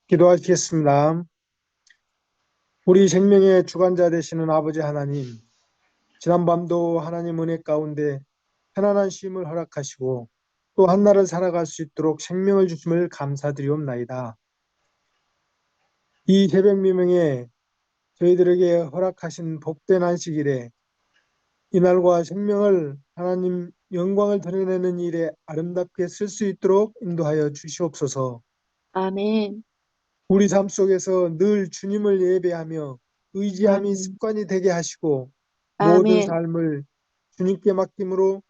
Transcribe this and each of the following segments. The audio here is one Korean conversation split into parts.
기도하시겠습니다. 우리 생명의 주관자 되시는 아버지 하나님, 지난밤도 하나님 은혜 가운데 편안한 쉼을 허락하시고 또 한날을 살아갈 수 있도록 생명을 주심을 감사드리옵나이다. 이 새벽 미명에 저희들에게 허락하신 복된 안식일에 이날과 생명을 하나님 영광을 드러내는 일에 아름답게 쓸 수 있도록 인도하여 주시옵소서. 아멘. 우리 삶 속에서 늘 주님을 예배하며 의지함이 아멘. 습관이 되게 하시고 모든 아멘. 삶을 주님께 맡김으로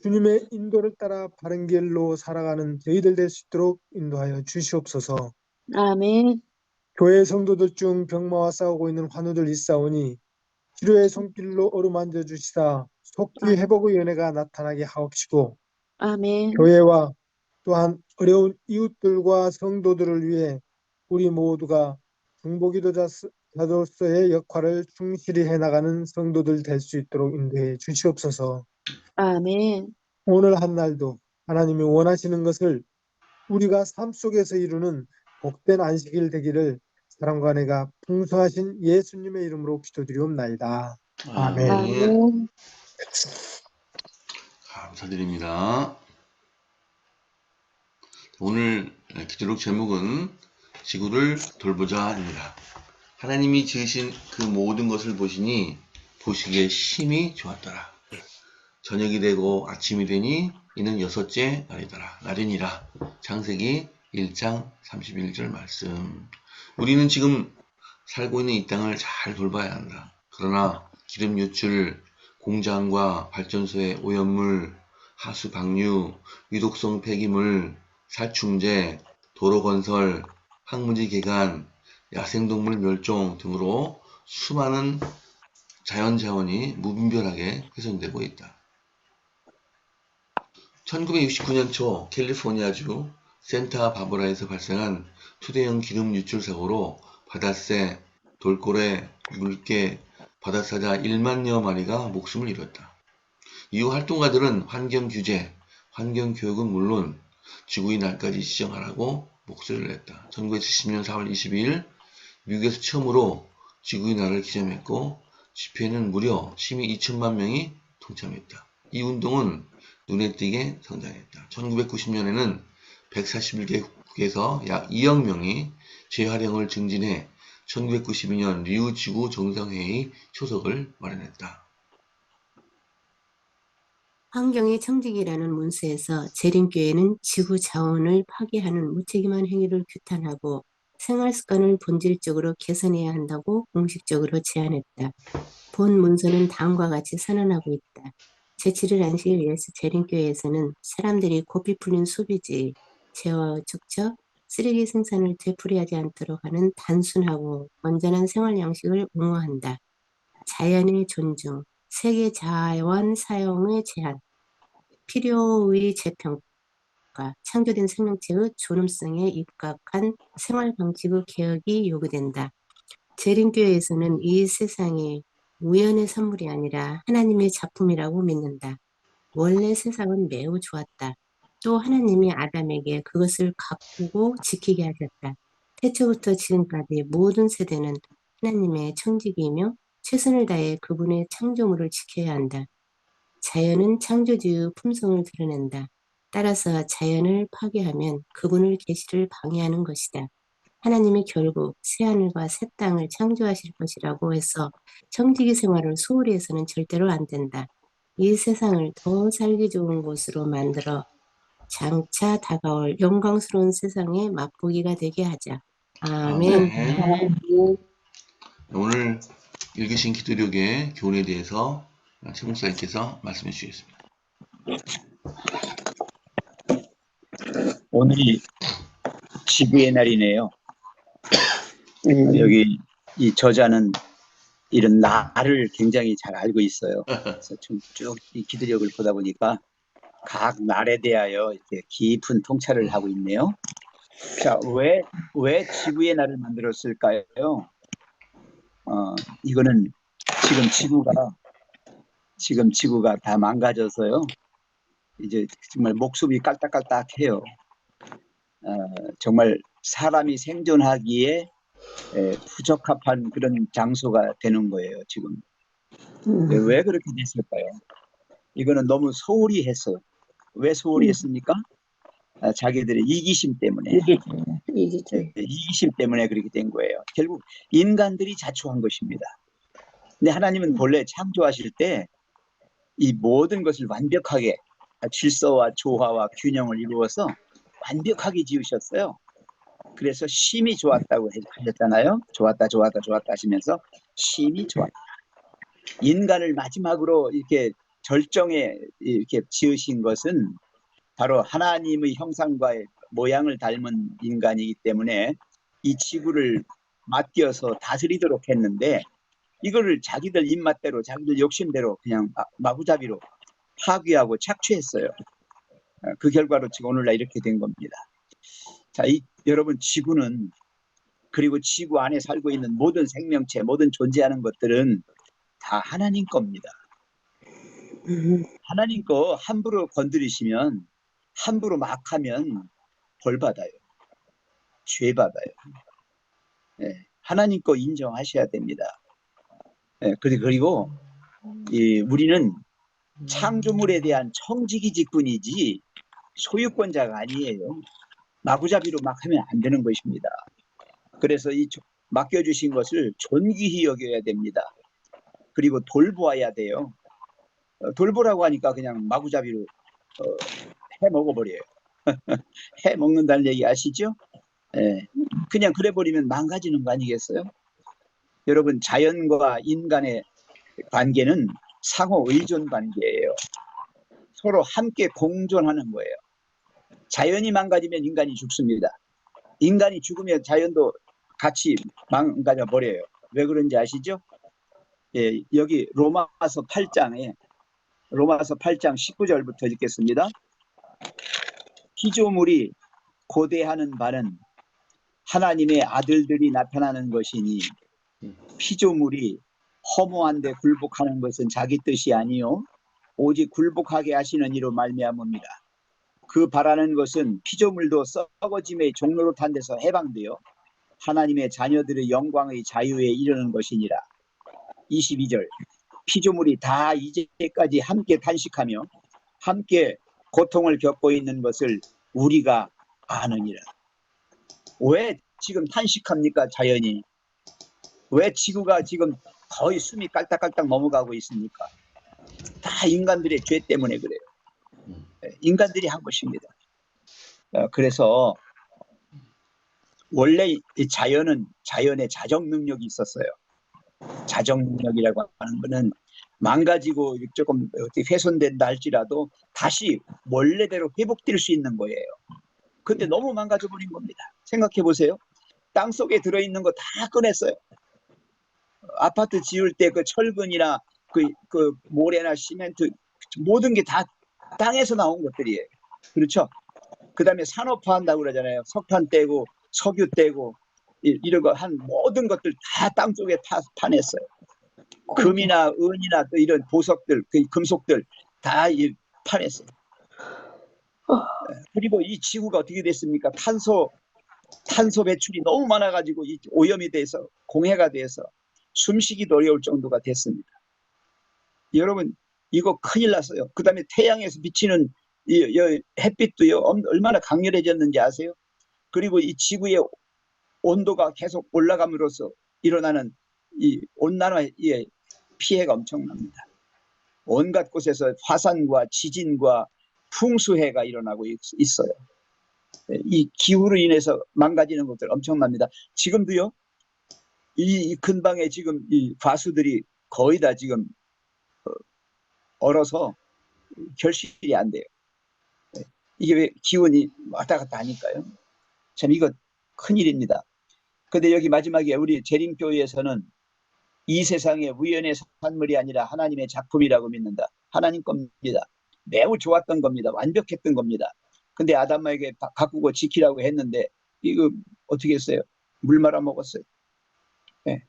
주님의 인도를 따라 바른 길로 살아가는 저희들 될 수 있도록 인도하여 주시옵소서. 아멘. 교회 성도들 중 병마와 싸우고 있는 환우들 있사오니 치료의 손길로 어루만져 주시사 속히 회복의 은혜가 나타나게 하옵시고 아멘. 교회와 또한 어려운 이웃들과 성도들을 위해 우리 모두가 중보기도자로서의 역할을 충실히 해나가는 성도들 될 수 있도록 인도해 주시옵소서. 아멘. 오늘 한날도 하나님이 원하시는 것을 우리가 삶 속에서 이루는 복된 안식일 되기를 사랑과 은혜가 풍성하신 예수님의 이름으로 기도드리옵나이다. 아멘. 아멘. 감사드립니다. 오늘 기도록 제목은 지구를 돌보자입니다. 하나님이 지으신 그 모든 것을 보시니 보시기에 심히 좋았더라. 저녁이 되고 아침이 되니 이는 여섯째 날이니라. 창세기 1장 31절 말씀. 우리는 지금 살고 있는 이 땅을 잘 돌봐야 한다. 그러나 기름 유출, 공장과 발전소의 오염물, 하수 방류, 유독성 폐기물, 살충제, 도로 건설, 항문지 개간, 야생동물 멸종 등으로 수많은 자연자원이 무분별하게 훼손되고 있다. 1969년 초 캘리포니아주 센타바바라에서 발생한 투대형 기름 유출 사고로 바다새, 돌고래, 물개, 바다사자 1만여 마리가 목숨을 잃었다. 이후 활동가들은 환경규제, 환경교육은 물론 지구의 날까지 지정하라고 목소리를 냈다. 1970년 4월 22일 미국에서 처음으로 지구의 날을 기념했고 집회에는 무려 시민 2천만 명이 동참했다. 이 운동은 눈에 띄게 성장했다. 1990년에는 141개국에서 약 2억 명이 재활용을 증진해 1992년 리우 지구 정상회의 초석을 마련했다. 환경의 청직이라는 문서에서 재림교회는 지구 자원을 파괴하는 무책임한 행위를 규탄하고 생활 습관을 본질적으로 개선해야 한다고 공식적으로 제안했다. 본 문서는 다음과 같이 선언하고 있다. 제7일 안식일 예수 재림교회에서는 사람들이 고삐 풀린 소비지, 제어 축적, 쓰레기 생산을 되풀이하지 않도록 하는 단순하고 건전한 생활 양식을 옹호한다. 자연의 존중, 세계 자원 사용의 제한, 필요의 재평가, 창조된 생명체의 존엄성에 입각한 생활 방식의 개혁이 요구된다. 재림교회에서는 이 세상이 우연의 선물이 아니라 하나님의 작품이라고 믿는다. 원래 세상은 매우 좋았다. 또 하나님이 아담에게 그것을 가꾸고 지키게 하셨다. 태초부터 지금까지 모든 세대는 하나님의 청지기이며 최선을 다해 그분의 창조물을 지켜야 한다. 자연은 창조주의 품성을 드러낸다. 따라서 자연을 파괴하면 그분의 계시를 방해하는 것이다. 하나님이 결국 새하늘과 새 땅을 창조하실 것이라고 해서 청지기 생활을 소홀히 해서는 절대로 안 된다. 이 세상을 더 살기 좋은 곳으로 만들어 장차 다가올 영광스러운 세상의 맛보기가 되게 하자. 아멘. 아멘. 오늘 읽으신 기도력의 교훈에 대해서 최 목사님께서 말씀해 주시겠습니다. 오늘이 지구의 날이네요. 여기 이 저자는 이런 날을 굉장히 잘 알고 있어요. 그래서 쭉 이 기도력을 보다 보니까 각 날에 대하여 이렇게 깊은 통찰을 하고 있네요. 자, 왜 지구의 날을 만들었을까요? 이거는 지금 지구가 다 망가져서요. 이제 정말 목숨이 깔딱깔딱해요. 정말 사람이 생존하기에 부적합한 그런 장소가 되는 거예요, 지금. 왜 그렇게 됐을까요? 이거는 너무 소홀히 했어요. 왜 소홀히 했습니까? 자기들의 이기심 때문에. 이기심 때문에 그렇게 된 거예요. 결국 인간들이 자초한 것입니다. 근데 하나님은 본래 창조하실 때 이 모든 것을 완벽하게 질서와 조화와 균형을 이루어서 완벽하게 지으셨어요. 그래서 심이 좋았다고 하셨잖아요. 좋았다, 좋았다, 좋았다 하시면서 심이 좋았다. 인간을 마지막으로 이렇게 절정에 이렇게 지으신 것은 바로 하나님의 형상과 모양을 닮은 인간이기 때문에 이 지구를 맡겨서 다스리도록 했는데 이거를 자기들 입맛대로 자기들 욕심대로 그냥 마구잡이로 파괴하고 착취했어요. 그 결과로 지금 오늘날 이렇게 된 겁니다. 자, 여러분 지구는 그리고 지구 안에 살고 있는 모든 생명체, 모든 존재하는 것들은 다 하나님 겁니다. 하나님 거 함부로 건드리시면 함부로 막 하면 벌 받아요. 죄 받아요. 하나님 거 인정하셔야 됩니다. 그리고 우리는 창조물에 대한 청지기직분이지 소유권자가 아니에요. 마구잡이로 막 하면 안 되는 것입니다. 그래서 이 맡겨주신 것을 존귀히 여겨야 됩니다. 그리고 돌보아야 돼요. 돌보라고 하니까 그냥 마구잡이로 해 먹어버려요. 해 먹는다는 얘기 아시죠? 그냥 그래버리면 망가지는 거 아니겠어요? 여러분 자연과 인간의 관계는 상호 의존 관계예요. 서로 함께 공존하는 거예요. 자연이 망가지면 인간이 죽습니다. 인간이 죽으면 자연도 같이 망가져 버려요. 왜 그런지 아시죠? 여기 로마서 8장 19절부터 읽겠습니다. 피조물이 고대하는 바는 하나님의 아들들이 나타나는 것이니 피조물이 허무한데 굴복하는 것은 자기 뜻이 아니요 오직 굴복하게 하시는 이로 말미암습니다. 그 바라는 것은 피조물도 썩어짐의 종로로 탄 데서 해방되어 하나님의 자녀들의 영광의 자유에 이르는 것이니라. 22절 피조물이 다 이제까지 함께 탄식하며 함께 고통을 겪고 있는 것을 우리가 아느니라. 왜 지금 탄식합니까? 자연이. 왜 지구가 지금 거의 숨이 깔딱깔딱 넘어가고 있습니까? 다 인간들의 죄 때문에 그래요. 인간들이 한 것입니다. 그래서 원래 이 자연은 자연의 자정 능력이 있었어요. 자정 능력이라고 하는 것은 망가지고 조금 어떻게 훼손된다 할지라도 다시 원래대로 회복될 수 있는 거예요. 근데 너무 망가져 버린 겁니다. 생각해 보세요. 땅 속에 들어있는 거 다 꺼냈어요. 아파트 지을 때 그 철근이나 그 모래나 시멘트 모든 게 다 땅에서 나온 것들이에요. 그렇죠? 그 다음에 산업화한다고 그러잖아요. 석탄 떼고 석유 떼고 이런 거 한 모든 것들 다 땅 속에 파냈어요. 금이나 은이나 또 이런 보석들, 그 금속들 다 파냈어요. 그리고 이 지구가 어떻게 됐습니까? 탄소 배출이 너무 많아가지고 오염이 돼서 공해가 돼서 숨쉬기도 어려울 정도가 됐습니다. 여러분 이거 큰일 났어요. 그 다음에 태양에서 비치는 이 햇빛도요 얼마나 강렬해졌는지 아세요? 그리고 이 지구의 온도가 계속 올라감으로써 일어나는 이 온난화의 피해가 엄청납니다. 온갖 곳에서 화산과 지진과 풍수해가 일어나고 있어요. 이 기후로 인해서 망가지는 것들 엄청납니다. 지금도요 이 근방에 지금 이 과수들이 거의 다 지금 얼어서 결실이 안 돼요. 이게 왜 기온이 왔다 갔다 하니까요. 참 이거 큰일입니다. 근데 여기 마지막에 우리 재림교회에서는 이 세상의 우연의 산물이 아니라 하나님의 작품이라고 믿는다. 하나님 겁니다. 매우 좋았던 겁니다. 완벽했던 겁니다. 근데 아담에게 가꾸고 지키라고 했는데 이거 어떻게 했어요? 물 말아 먹었어요. 네.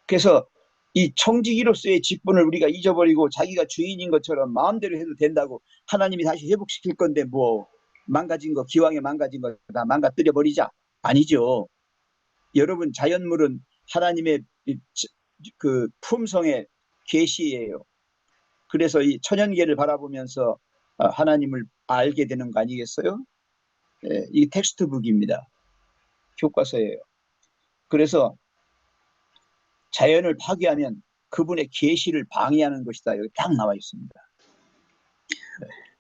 그래서 이 청지기로서의 직분을 우리가 잊어버리고 자기가 주인인 것처럼 마음대로 해도 된다고 하나님이 다시 회복시킬 건데 뭐 망가진 거, 기왕에 망가진 거 다 망가뜨려 버리자. 아니죠. 여러분, 자연물은 하나님의 그 품성의 계시예요. 그래서 이 천연계를 바라보면서 하나님을 알게 되는 거 아니겠어요? 예, 이 텍스트북입니다. 교과서예요. 그래서 자연을 파괴하면 그분의 계시를 방해하는 것이다. 여기 딱 나와 있습니다.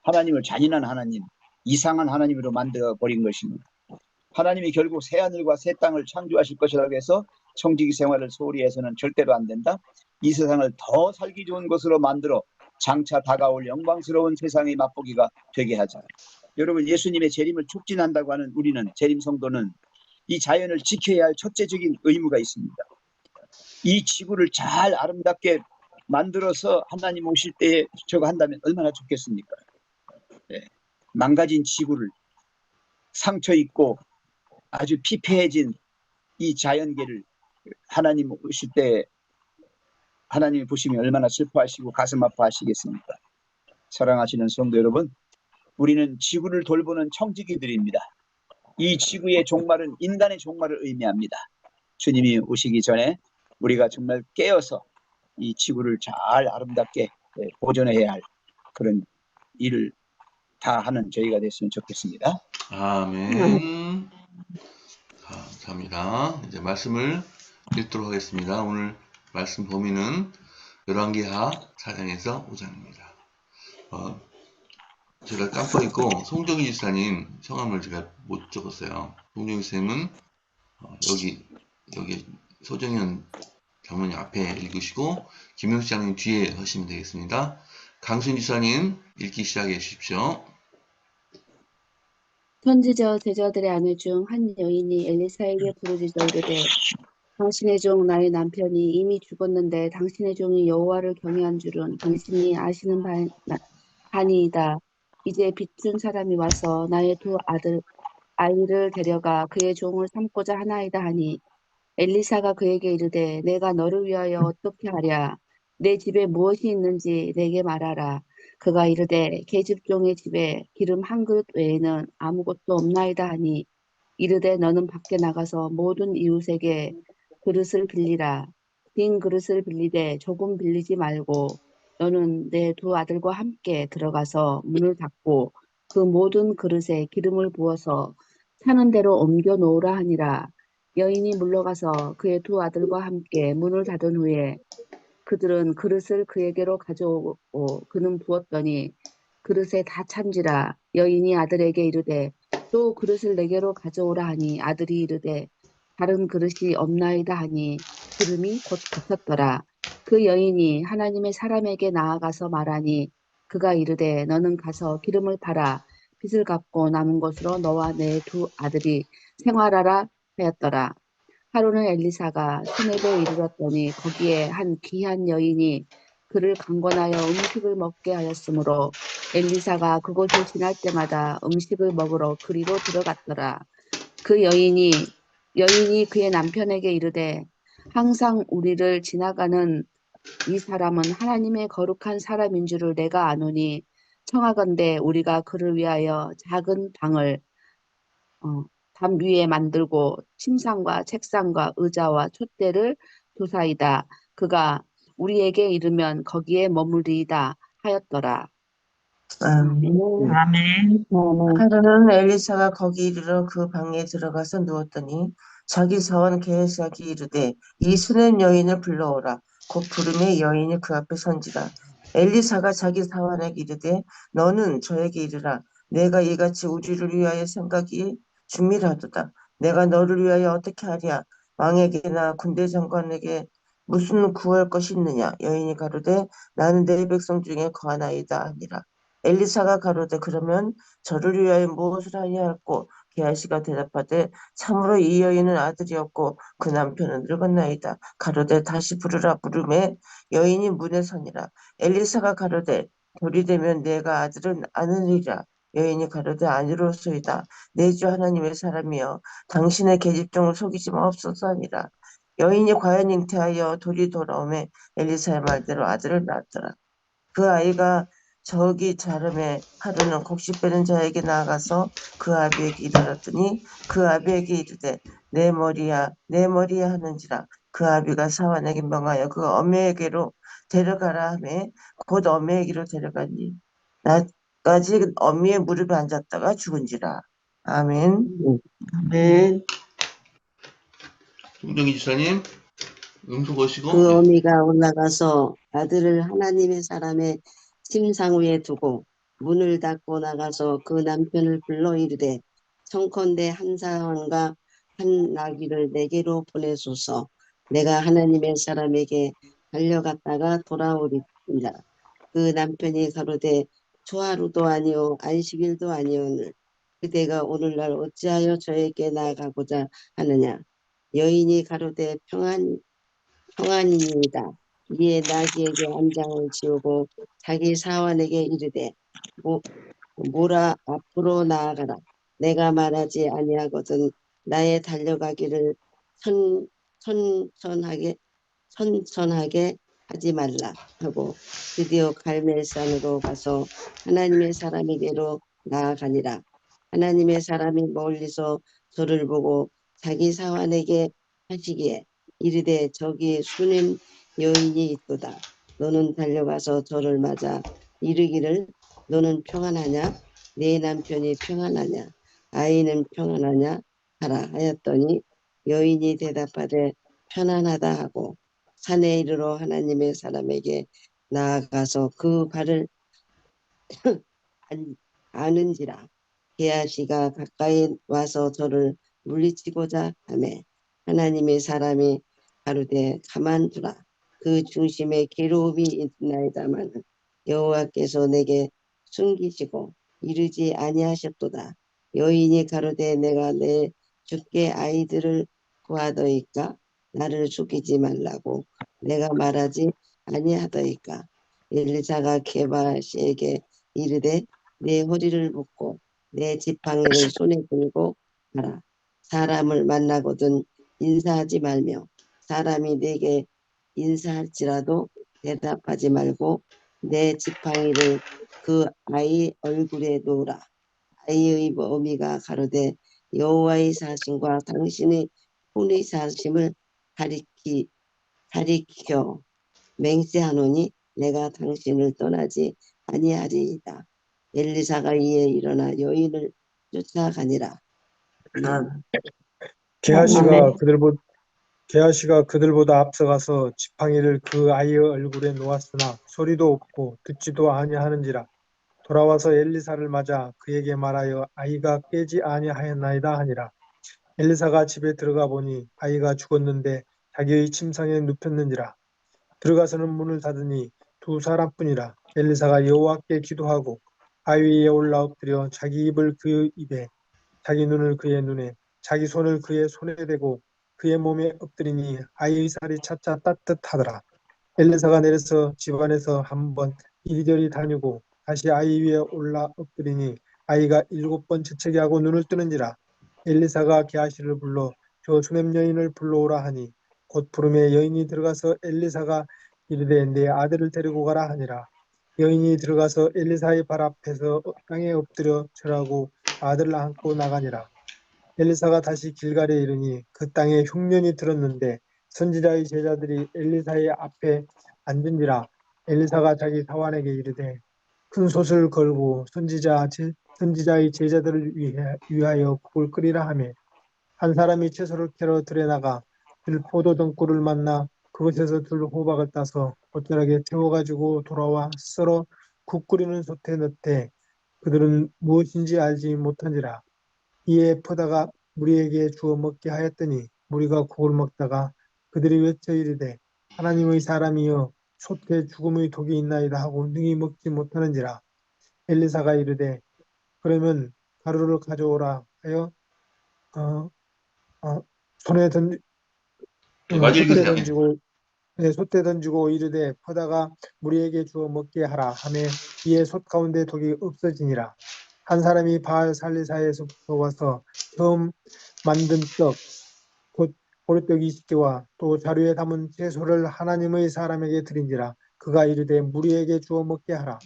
하나님을 잔인한 하나님, 이상한 하나님으로 만들어 버린 것입니다. 하나님이 결국 새하늘과 새 땅을 창조하실 것이라고 해서 청지기 생활을 소홀히 해서는 절대로 안 된다. 이 세상을 더 살기 좋은 것으로 만들어 장차 다가올 영광스러운 세상의 맛보기가 되게 하자. 여러분, 예수님의 재림을 촉진한다고 하는 우리는, 재림 성도는 이 자연을 지켜야 할 첫째적인 의무가 있습니다. 이 지구를 잘 아름답게 만들어서 하나님 오실 때에 저거 한다면 얼마나 좋겠습니까? 네. 망가진 지구를, 상처 있고 아주 피폐해진 이 자연계를 하나님 오실 때 하나님이 보시면 얼마나 슬퍼하시고 가슴 아파하시겠습니까? 사랑하시는 성도 여러분, 우리는 지구를 돌보는 청지기들입니다. 이 지구의 종말은 인간의 종말을 의미합니다. 주님이 오시기 전에 우리가 정말 깨어서 이 지구를 잘 아름답게 보존해야 할 그런 일을 다 하는 저희가 됐으면 좋겠습니다. 아멘. 감사합니다. 이제 말씀을 읽도록 하겠습니다. 오늘 말씀 범위는 열왕기하 4장에서 5장입니다. 제가 깜빡 잊고 송정희 집사님 성함을 제가 못 적었어요. 송정희 쌤은 여기 소정현 장로님 앞에 읽으시고 김영수 장로님 뒤에 하시면 되겠습니다. 강순 집사님 읽기 시작해 주십시오. 선지자 제자들의 아내 중 한 여인이 엘리사에게 부르짖어 이르되 당신의 종 나의 남편이 이미 죽었는데 당신의 종이 여호와를 경외한 줄은 당신이 아시는 바니이다. 이제 빚준 사람이 와서 나의 두 아이를 데려가 그의 종을 삼고자 하나이다 하니 엘리사가 그에게 이르되 내가 너를 위하여 어떻게 하랴? 내 집에 무엇이 있는지 내게 말하라. 그가 이르되 계집종의 집에 기름 한 그릇 외에는 아무것도 없나이다 하니 이르되 너는 밖에 나가서 모든 이웃에게 그릇을 빌리라. 빈 그릇을 빌리되 조금 빌리지 말고 너는 내 두 아들과 함께 들어가서 문을 닫고 그 모든 그릇에 기름을 부어서 차는 대로 옮겨 놓으라 하니라. 여인이 물러가서 그의 두 아들과 함께 문을 닫은 후에 그들은 그릇을 그에게로 가져오고 그는 부었더니 그릇에 다 찬지라. 여인이 아들에게 이르되 또 그릇을 내게로 가져오라 하니 아들이 이르되 다른 그릇이 없나이다 하니 기름이 곧 없었더라. 그 여인이 하나님의 사람에게 나아가서 말하니 그가 이르되 너는 가서 기름을 팔아 빚을 갚고 남은 것으로 너와 내 두 아들이 생활하라 하였더라. 하루는 엘리사가 수냅에 이르렀더니 거기에 한 귀한 여인이 그를 강권하여 음식을 먹게 하였으므로 엘리사가 그곳을 지날 때마다 음식을 먹으러 그리로 들어갔더라. 그 여인이 그의 남편에게 이르되 항상 우리를 지나가는 이 사람은 하나님의 거룩한 사람인 줄을 내가 아노니 청하건대 우리가 그를 위하여 작은 방을 담 위에 만들고 침상과 책상과 의자와 촛대를 두사이다. 그가 우리에게 이르면 거기에 머무리이다 하였더라. 아멘. 아멘. 하루는 엘리사가 거기 이르러 그 방에 들어가서 누웠더니 자기 사원 게하시에게 이르되 이 수냄 여인을 불러오라. 곧 부르매 여인이 그 앞에 선지라. 엘리사가 자기 사원에게 이르되 너는 저에게 이르라. 내가 이같이 우리를 위하여 생각이 중밀하도다. 내가 너를 위하여 어떻게 하랴? 왕에게나 군대 장관에게 무슨 구할 것이 있느냐? 여인이 가로되 나는 내 백성 중에 거하나이다 하니라. 엘리사가 가로되 그러면 저를 위하여 무엇을 하여야 할꼬? 게하시가 대답하되 참으로 이 여인은 아들이 없고 그 남편은 늙었나이다. 가로되 다시 부르라. 부르매 여인이 문에 서니라. 엘리사가 가로되 돌이되면 내가 아들은 아느니라. 여인이 가로되 아니로소이다. 내 주 하나님의 사람이여 당신의 계집종을 속이지 마옵소서 하니라. 여인이 과연 잉태하여 돌이 돌아오매 엘리사의 말대로 아들을 낳았더라. 그 아이가 저기 자름에 하루는 곡식 베는 자에게 나아가서 그 아비에게 이르렀더니 그 아비에게 이르되 내 머리야 내 머리야 하는지라. 그 아비가 사환에게 명하여 그 어미에게로 데려가라 하매 곧 어미에게로 데려가니 낮까지 어미의 무릎에 앉았다가 죽은지라. 아멘. 아멘. 송정희 지사님, 음소 거시고, 그 어미가 올라가서 아들을 하나님의 사람의 침상 위에 두고 문을 닫고 나가서 그 남편을 불러 이르되 청컨대 한 사람과 한 나귀를 내게로 보내소서. 내가 하나님의 사람에게 달려갔다가 돌아오리이다. 그 남편이 가로되 초하루도 아니요 안식일도 아니오늘 그대가 오늘날 어찌하여 저에게 나아가고자 하느냐. 여인이 가로되 평안이니이다. 이에 나귀에게 안장을 지우고 자기 사환에게 이르되 모라 앞으로 나아가라. 내가 말하지 아니하거든 나의 달려가기를 천, 천천하게 천천하게 하지 말라 하고 드디어 갈멜산으로 가서 하나님의 사람에게로 나아가니라. 하나님의 사람이 멀리서 저를 보고 자기 사환에게 하시기에 이르되 저기 수냄 여인이 있도다. 너는 달려가서 저를 맞아 이르기를 너는 평안하냐? 네 남편이 평안하냐? 아이는 평안하냐? 하라 하였더니 여인이 대답하되 편안하다 하고 산에 이르러 하나님의 사람에게 나아가서 그 발을 아는지라. 게하시가 가까이 와서 저를 물리치고자 하매 하나님의 사람이 가로되 가만두라. 그 중심에 괴로움이 있나이다마는 여호와께서 내게 숨기시고 이르지 아니하셨도다. 여인이 가로되 내가 내 주께 아이들을 구하더이까 나를 죽이지 말라고 내가 말하지 아니하더이까. 엘리사가 게바시에게 이르되 내 허리를 묶고 내 지팡이를 손에 들고 가라. 사람을 만나거든 인사하지 말며 사람이 내게 인사할지라도 대답하지 말고 내 지팡이를 그 아이 얼굴에 놓으라. 아이의 어미가 가로되 여호와의 사심과 당신의 혼의 사심을 가리켜 맹세하노니 내가 당신을 떠나지 아니하리이다. 엘리사가 이에 일어나 여인을 쫓아가니라. 아, 게하시가 아멘. 그들보다 앞서가서 지팡이를 그 아이의 얼굴에 놓았으나 소리도 없고 듣지도 아니하는지라. 돌아와서 엘리사를 맞아 그에게 말하여 아이가 깨지 아니하였나이다 하니라. 엘리사가 집에 들어가 보니 아이가 죽었는데 자기의 침상에 눕혔는지라. 들어가서는 문을 닫으니 두 사람뿐이라. 엘리사가 여호와께 기도하고 바위 위에 올라 엎드려 자기 입을 그 입에 자기 눈을 그의 눈에 자기 손을 그의 손에 대고 그의 몸에 엎드리니 아이의 살이 차차 따뜻하더라. 엘리사가 내려서 집안에서 한번 이리저리 다니고 다시 아이 위에 올라 엎드리니 아이가 7번 재채기 하고 눈을 뜨는지라. 엘리사가 게하시를 불러 저 수냄 여인을 불러오라 하니 곧 부름에 여인이 들어가서 엘리사가 이르되 내 아들을 데리고 가라 하니라. 여인이 들어가서 엘리사의 발 앞에서 땅에 엎드려 절하고 아들을 안고 나가니라. 엘리사가 다시 길갈에 이르니 그 땅에 흉년이 들었는데 선지자의 제자들이 엘리사의 앞에 앉은지라. 엘리사가 자기 사환에게 이르되 큰 솥을 걸고 선지자의 제자들을 위하여 국을 끓이라 하매 한 사람이 채소를 캐러 들에 나가 들포도 등굴을 만나 그곳에서 들 호박을 따서 돗자락에 태워가지고 돌아와 썰어 국 끓이는 솥에 넣되 그들은 무엇인지 알지 못한지라. 이에 퍼다가 무리에게 주어 먹게 하였더니 무리가 국을 먹다가 그들이 외쳐 이르되 하나님의 사람이여 솥에 죽음의 독이 있나이다 하고 능히 먹지 못하는지라. 엘리사가 이르되 그러면 가루를 가져오라 하여 어, 손에 맞아 솥에 읽으세요. 던지고 솥에 던지고 이르되 퍼다가 무리에게 주어 먹게 하라 하매 이에 솥 가운데 독이 없어지니라. 한 사람이 바알 살리사에서부터 와서 처음 만든 떡 곧 보리떡 20개와 또 자루에 담은 채소를 하나님의 사람에게 드린지라. 그가 이르되 무리에게 주어 먹게 하라.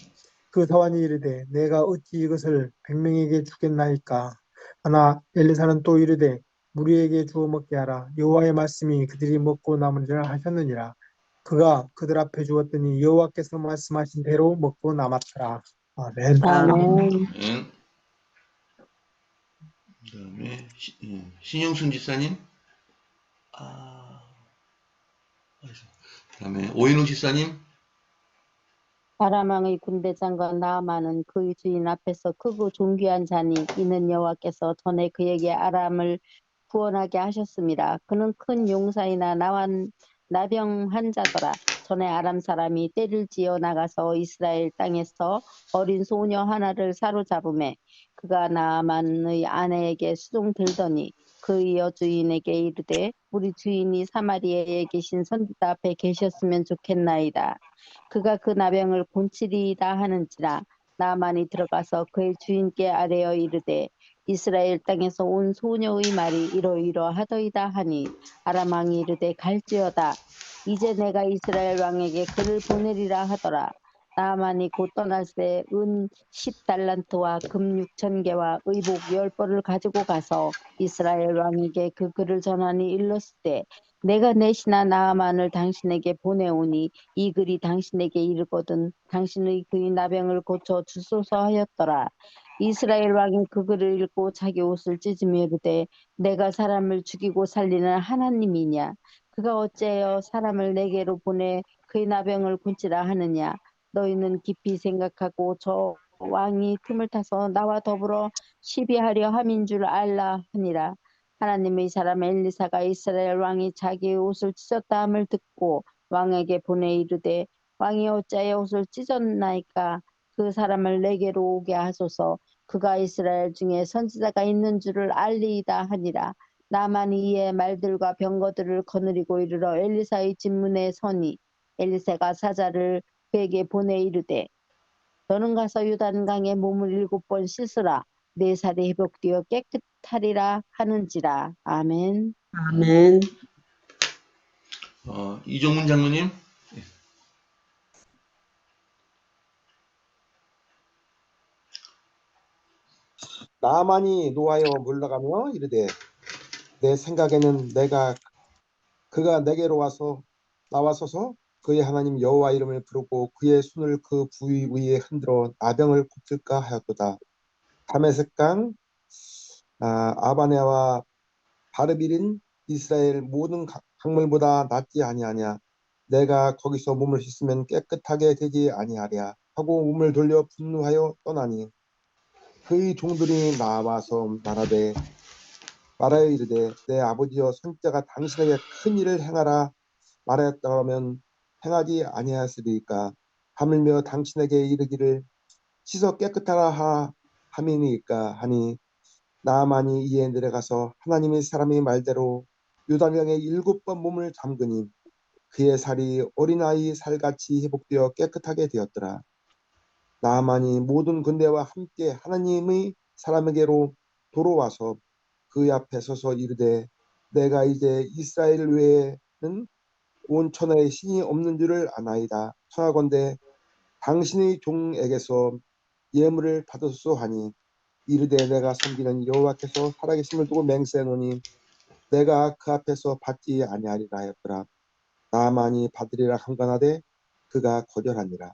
그 사환이 이르되 내가 어찌 이것을 100명에게 주겠나이까. 하나 엘리사는 또 이르되 무리에게 주어 먹게 하라. 여호와의 말씀이 그들이 먹고 남으리라 하셨느니라. 그가 그들 앞에 주었더니 여호와께서 말씀하신 대로 먹고 남았더라. 아멘. 아멘. 네. 그다음에 신영순 집사님. 그다음에 오인호 집사님. 아람 왕의 군대 장관 나아만은 그의 주인 앞에서 크고 존귀한 자니 이는 여호와께서 전에 그에게 아람을 구원하게 하셨습니다. 그는 큰 용사이나 나병한 자더라. 전에 아람 사람이 떼를 지어 나가서 이스라엘 땅에서 어린 소녀 하나를 사로잡음에 그가 나아만의 아내에게 수종들더니 그의 여주인에게 이르되 우리 주인이 사마리아에 계신 선지자 앞에 계셨으면 좋겠나이다. 그가 그 나병을 곤치리이다 하는지라. 나만이 들어가서 그의 주인께 아뢰어 이르되 이스라엘 땅에서 온 소녀의 말이 이러이러하더이다 하니 아람 왕이 이르되 갈지어다. 이제 내가 이스라엘 왕에게 그를 보내리라 하더라. 나만이 곧 떠날 때 은 10달란트와 금 6,000개와 의복 10벌을 가지고 가서 이스라엘 왕에게 그 글을 전하니 일렀을 때 내가 내 신하 나아만을 당신에게 보내오니 이 글이 당신에게 이르거든 당신의 그의 나병을 고쳐 주소서 하였더라. 이스라엘 왕이 그 글을 읽고 자기 옷을 찢으며 이르되 내가 사람을 죽이고 살리는 하나님이냐. 그가 어찌하여 사람을 내게로 보내 그의 나병을 고치라 하느냐. 너희는 깊이 생각하고 저 왕이 틈을 타서 나와 더불어 시비하려 함인 줄 알라 하니라. 하나님의 사람 엘리사가 이스라엘 왕이 자기의 옷을 찢었다 함을 듣고 왕에게 보내 이르되 왕이 어찌하여 옷을 찢었나이까. 그 사람을 내게로 오게 하소서. 그가 이스라엘 중에 선지자가 있는 줄을 알리이다 하니라. 나만이 이에 말들과 병거들을 거느리고 이르러 엘리사의 집문에 서니 엘리사가 사자를 그에게 보내 이르되 너는 가서 요단강에 몸을 7번 씻으라. 네 살이 회복되어 깨끗하리라 하는지라. 아멘. 아멘. 이종문 장로님. 나만이 노하여 물러가며 이르되 내 생각에는 그가 내게로 나와서서 그의 하나님 여호와 이름을 부르고 그의 손을 그 부위 위에 흔들어 나병을 곱힐까 하였도다. 다메섹강 아바네와 바르빌인 이스라엘 모든 강물보다 낫지 아니하냐. 내가 거기서 몸을 씻으면 깨끗하게 되지 아니하랴 하고 몸을 돌려 분노하여 떠나니 그의 종들이 나와서 말하여 이르되 내 아버지여 선지자가 당신에게 큰 일을 행하라 말하였다면 행하지 아니하였으리까. 하물며 당신에게 이르기를 씻어 깨끗하라 함이니까 하니 나아만이 이에 내려가서 하나님의 사람의 말대로 요단강에 7번 몸을 담그니 그의 살이 어린아이 살같이 회복되어 깨끗하게 되었더라. 나아만이 모든 군대와 함께 하나님의 사람에게로 돌아와서 그 앞에 서서 이르되 내가 이제 이스라엘 외에는 온 천하에 신이 없는 줄을 아나이다. 청하건대 당신의 종에게서 예물을 받으소서 하니 이르되 내가 섬기는 여호와께서 살아계심을 두고 맹세하노니 내가 그 앞에서 받지 아니하리라 하였더라. 나아만이 받으리라 ham가나되 그가 거절하니라.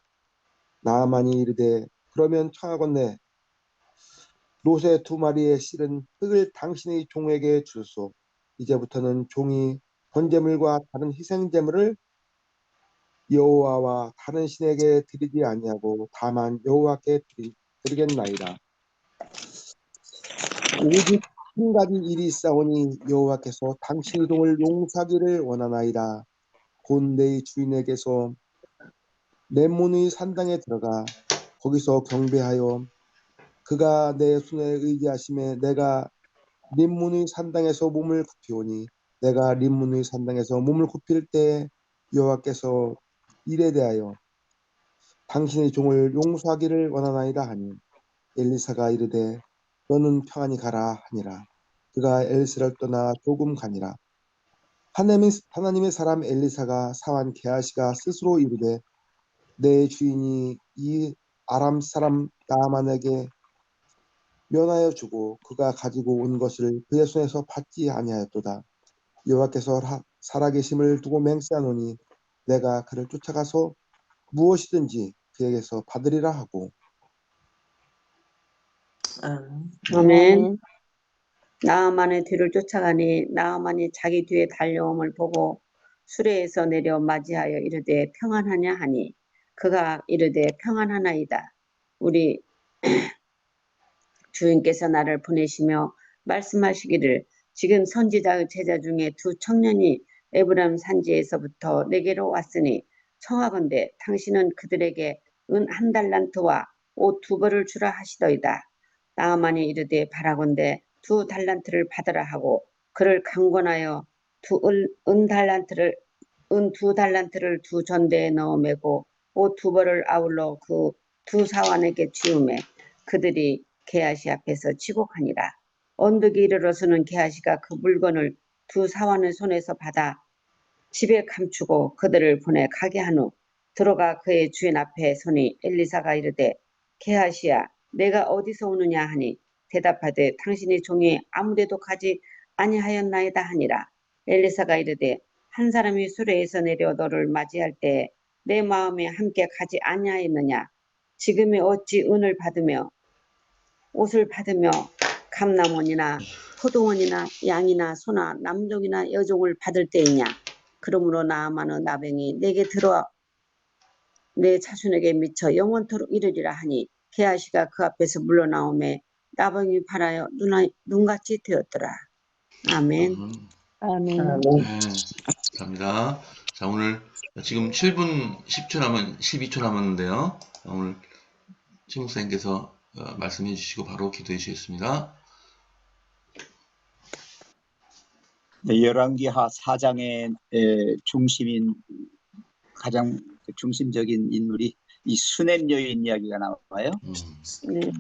나아만이 이르되 그러면 청하건대 노새 2마리의 실은 흙을 당신의 종에게 주소서. 이제부터는 종이 번제물과 다른 희생제물을 여호와와 다른 신에게 드리지 아니하고 다만 여호와께 드리겠나이다. 오직 한 가지 일이 있사오니 여호와께서 당신의 종을 용서하기를 원하나이다. 곧 내 주인에게서 렘몬의 산당에 들어가 거기서 경배하여 그가 내 손에 의지하심에 내가 림문의 산당에서 몸을 굽히오니 내가 림문의 산당에서 몸을 굽힐 때 여호와께서 일에 대하여 당신의 종을 용서하기를 원하나이다 하니 엘리사가 이르되 너는 평안히 가라 하니라. 그가 엘리사를 떠나 조금 가니라. 하나님의 사람 엘리사가 사환 게하시가 스스로 이르되 내 주인이 이 아람 사람 나아만에게 면하여 주고 그가 가지고 온 것을 그의 손에서 받지 아니하였도다. 여호와께서 살아계심을 두고 맹세하노니 내가 그를 쫓아가서 무엇이든지 그에게서 받으리라 하고. 아멘. 아멘. 나아만의 뒤를 쫓아가니 나아만이 자기 뒤에 달려옴을 보고 수레에서 내려 맞이하여 이르되 평안하냐 하니 그가 이르되 평안하나이다. 우리 주인께서 나를 보내시며 말씀하시기를 지금 선지자의 제자 중에 두 청년이 에브라임 산지에서부터 내게로 왔으니 청하건대 당신은 그들에게 은 1달란트와 옷 2벌을 주라 하시더이다. 나아만이 이르되 바라건대 2달란트를 받으라 하고 그를 강권하여 은 2달란트를 두 전대에 넣어 매고 옷 2벌을 아울러 그 두 사환에게 치우매 그들이 게하시 앞에서 치곡하니라. 언덕이 이르러서는 게하시가 그 물건을 두 사환의 손에서 받아 집에 감추고 그들을 보내 가게 한 후 들어가 그의 주인 앞에 서니 엘리사가 이르되 게하시야 내가 어디서 오느냐 하니 대답하되 당신의 종이 아무데도 가지 아니하였나이다 하니라. 엘리사가 이르되 한 사람이 수레에서 내려 너를 맞이할 때 내 마음에 함께 가지 아니하였느냐. 지금이 어찌 은을 받으며 옷을 받으며 감남원이나 포도원이나 양이나 소나 남종이나 여종을 받을 때이냐. 그러므로 나아만의 나병이 내게 들어 내 자손에게 미쳐 영원토록 이르리라 하니 게하시가 그 앞에서 물러나오매 나병이 발하여 눈같이 되었더라. 아멘. 아멘. 아멘. 네, 감사합니다. 자, 오늘 지금 7분 10초 12초 남았는데요. 오늘 최 목사님께서 말씀해 주시고 바로 기도해 주시겠습니다. 열왕기하 4장의 중심인 가장 중심적인 인물이 이 수냄 여인 이야기가 나와요. 네.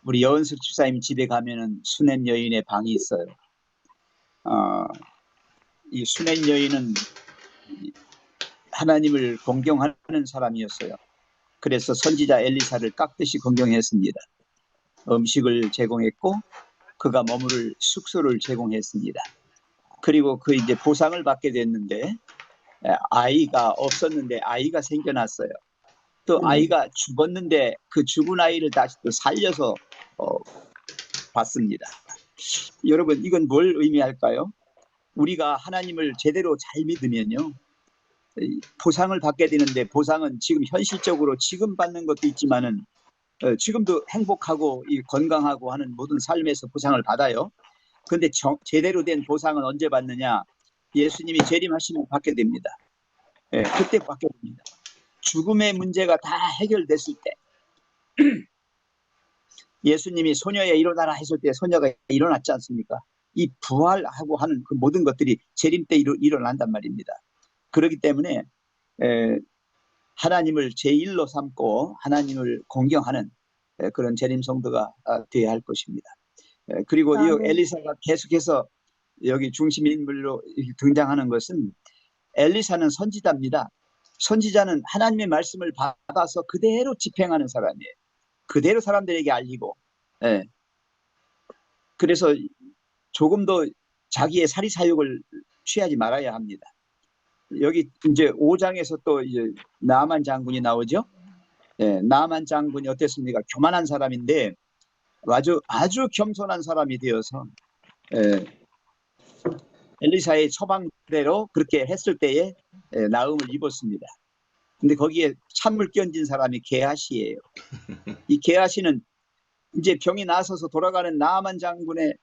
우리 여은숙 집사님 집에 가면은 수냄 여인의 방이 있어요. 이 수냄 여인은 하나님을 공경하는 사람이었어요. 그래서 선지자 엘리사를 깍듯이 공경했습니다. 음식을 제공했고 그가 머무를 숙소를 제공했습니다. 그리고 그 이제 보상을 받게 됐는데 아이가 없었는데 아이가 생겨났어요. 또 아이가 죽었는데 그 죽은 아이를 다시 또 살려서 받습니다. 여러분 이건 뭘 의미할까요? 우리가 하나님을 제대로 잘 믿으면요. 보상을 받게 되는데 보상은 지금 현실적으로 지금 받는 것도 있지만은 지금도 행복하고 건강하고 하는 모든 삶에서 보상을 받아요. 그런데 제대로 된 보상은 언제 받느냐? 예수님이 재림하시면 받게 됩니다. 그때 받게 됩니다. 죽음의 문제가 다 해결됐을 때 예수님이 소녀에 일어나라 했을 때 소녀가 일어났지 않습니까? 이 부활하고 하는 그 모든 것들이 재림 때 일어난단 말입니다. 그렇기 때문에 하나님을 제1로 삼고 하나님을 공경하는 그런 재림 성도가 되어야 할 것입니다. 그리고 이 엘리사가 계속해서 여기 중심 인물로 등장하는 것은 엘리사는 선지자입니다. 선지자는 하나님의 말씀을 받아서 그대로 집행하는 사람이에요. 그대로 사람들에게 알리고 그래서 조금 더 자기의 사리사욕을 취하지 말아야 합니다. 여기 이제 5장에서 또 이제 나아만 장군이 나오죠. 나아만 장군이 어땠습니까? 교만한 사람인데 아주 겸손한 사람이 되어서 엘리사의 처방대로 그렇게 했을 때에 나음을 입었습니다. 근데 거기에 찬물 끼얹은 사람이 게하시예요. 이 게하시는 이제 병이 나서서 돌아가는 나아만 장군의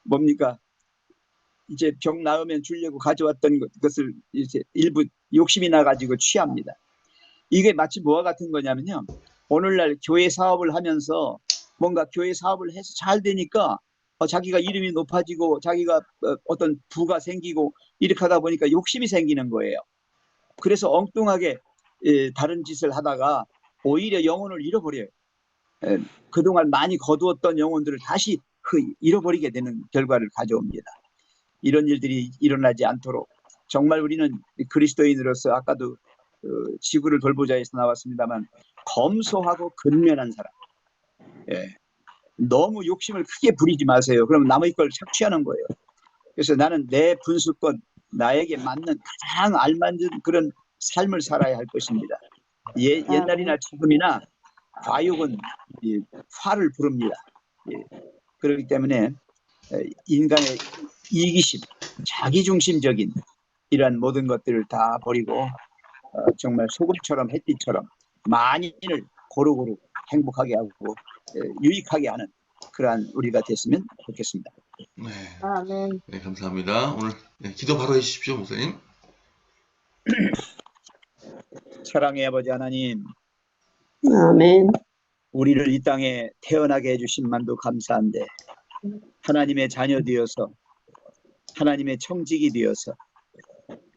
뭡니까? 이제 병 나으면 주려고 가져왔던 것을 이제 일부 욕심이 나가지고 취합니다. 이게 마치 뭐와 같은 거냐면요. 오늘날 교회 사업을 하면서 뭔가 교회 사업을 해서 잘 되니까 자기가 이름이 높아지고 자기가 어떤 부가 생기고 이렇게 하다 보니까 욕심이 생기는 거예요. 그래서 엉뚱하게 다른 짓을 하다가 오히려 영혼을 잃어버려요. 그동안 많이 거두었던 영혼들을 다시 잃어버리게 되는 결과를 가져옵니다. 이런 일들이 일어나지 않도록 정말 우리는 그리스도인으로서 아까도 지구를 돌보자에서 나왔습니다만 검소하고 근면한 사람. 예. 너무 욕심을 크게 부리지 마세요. 그러면 남의 걸 착취하는 거예요. 그래서 나는 내 분수껏 나에게 맞는 가장 알맞은 그런 삶을 살아야 할 것입니다. 옛날이나 지금이나 과욕은 화를 부릅니다. 그렇기 때문에 인간의 이기심, 자기중심적인 이러한 모든 것들을 다 버리고 정말 소금처럼 햇빛처럼 만인을 고루고루 행복하게 하고 유익하게 하는 그러한 우리가 됐으면 좋겠습니다. 네, 아멘. 네, 감사합니다. 오늘 기도 바로 해주십시오, 목사님. 사랑의 아버지 하나님, 아멘. 우리를 이 땅에 태어나게 해주신 만도 감사한데 하나님의 자녀 되어서 하나님의 청직이 되어서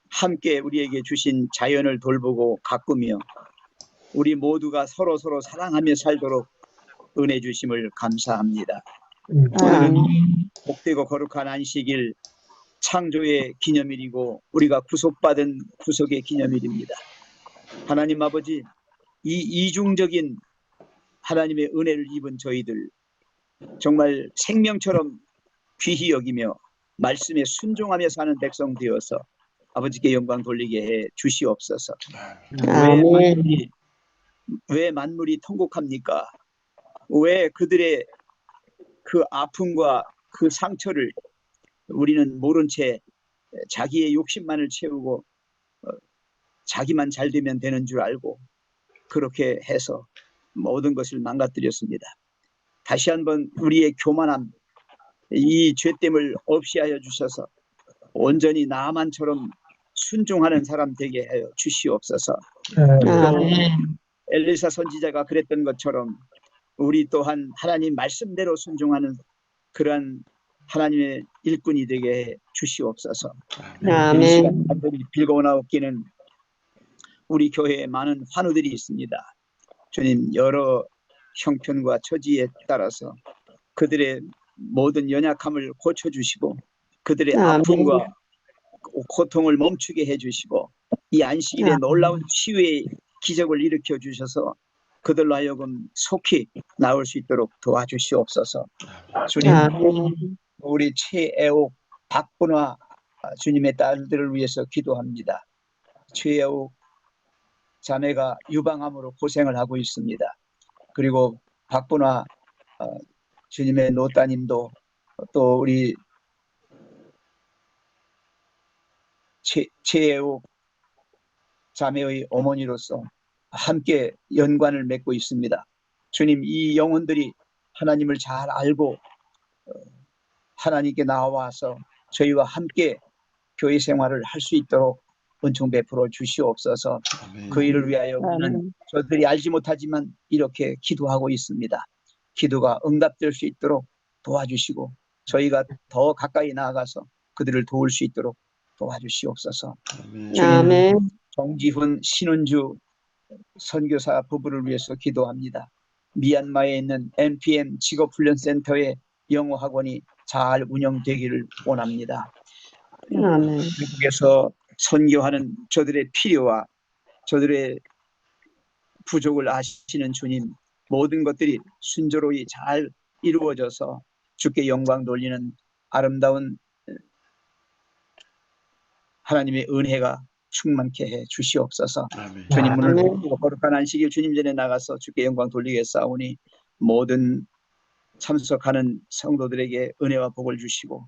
함께 우리에게 주신 자연을 돌보고 가꾸며 우리 모두가 서로 사랑하며 살도록 은혜 주심을 감사합니다. 오늘은 복되고 거룩한 안식일 창조의 기념일이고 우리가 구속받은 구속의 기념일입니다. 하나님 아버지, 이 이중적인 하나님의 은혜를 입은 저희들 정말 생명처럼 귀히 여기며 말씀에 순종하며 사는 백성 되어서 아버지께 영광 돌리게 해 주시옵소서. 왜 만물이 통곡합니까? 왜 그들의 그 아픔과 그 상처를 우리는 모른 채 자기의 욕심만을 채우고 자기만 잘 되면 되는 줄 알고 그렇게 해서 모든 것을 망가뜨렸습니다. 다시 한번 우리의 교만함, 이 죄됨을 없이 하여 주셔서 온전히 나만처럼 순종하는 사람 되게 하여 주시옵소서. 엘리사 선지자가 그랬던 것처럼 우리 또한 하나님 말씀대로 순종하는 그러한 하나님의 일꾼이 되게 해 주시옵소서. 이 시간 완전히 빌거나옵기는 우리 교회에 많은 환우들이 있습니다. 주님, 여러 형편과 처지에 따라서 그들의 모든 연약함을 고쳐주시고 그들의 아픔과 고통을 멈추게 해주시고 이 안식일에 놀라운 치유의 기적을 일으켜 주셔서 그들로 하여금 속히 나올 수 있도록 도와주시옵소서. 주님, 우리 최애옥, 박분화 주님의 딸들을 위해서 기도합니다. 최애옥 자매가 유방암으로 고생을 하고 있습니다. 그리고 박분화 주님의 노따님도 또 우리 최애옥 자매의 어머니로서 함께 연관을 맺고 있습니다. 주님, 이 영혼들이 하나님을 잘 알고 하나님께 나와서 저희와 함께 교회 생활을 할 수 있도록 은총 베풀어 주시옵소서. 그 일을 위하여 우리는 저들이 알지 못하지만 이렇게 기도하고 있습니다. 기도가 응답될 수 있도록 도와주시고 저희가 더 가까이 나아가서 그들을 도울 수 있도록 도와주시옵소서. 주님, 정지훈, 신은주 선교사 부부를 위해서 기도합니다. 미얀마에 있는 MPM 직업훈련센터의 영어 학원이 잘 운영되기를 원합니다. 미국에서 선교하는 저들의 필요와 저들의 부족을 아시는 주님, 모든 것들이 순조로이 잘 이루어져서 주께 영광 돌리는 아름다운 하나님의 은혜가 충만케 해 주시옵소서. 주님, 오늘 거룩한 안식일 주님 전에 나가서 주께 영광 돌리겠사오니 모든 참석하는 성도들에게 은혜와 복을 주시고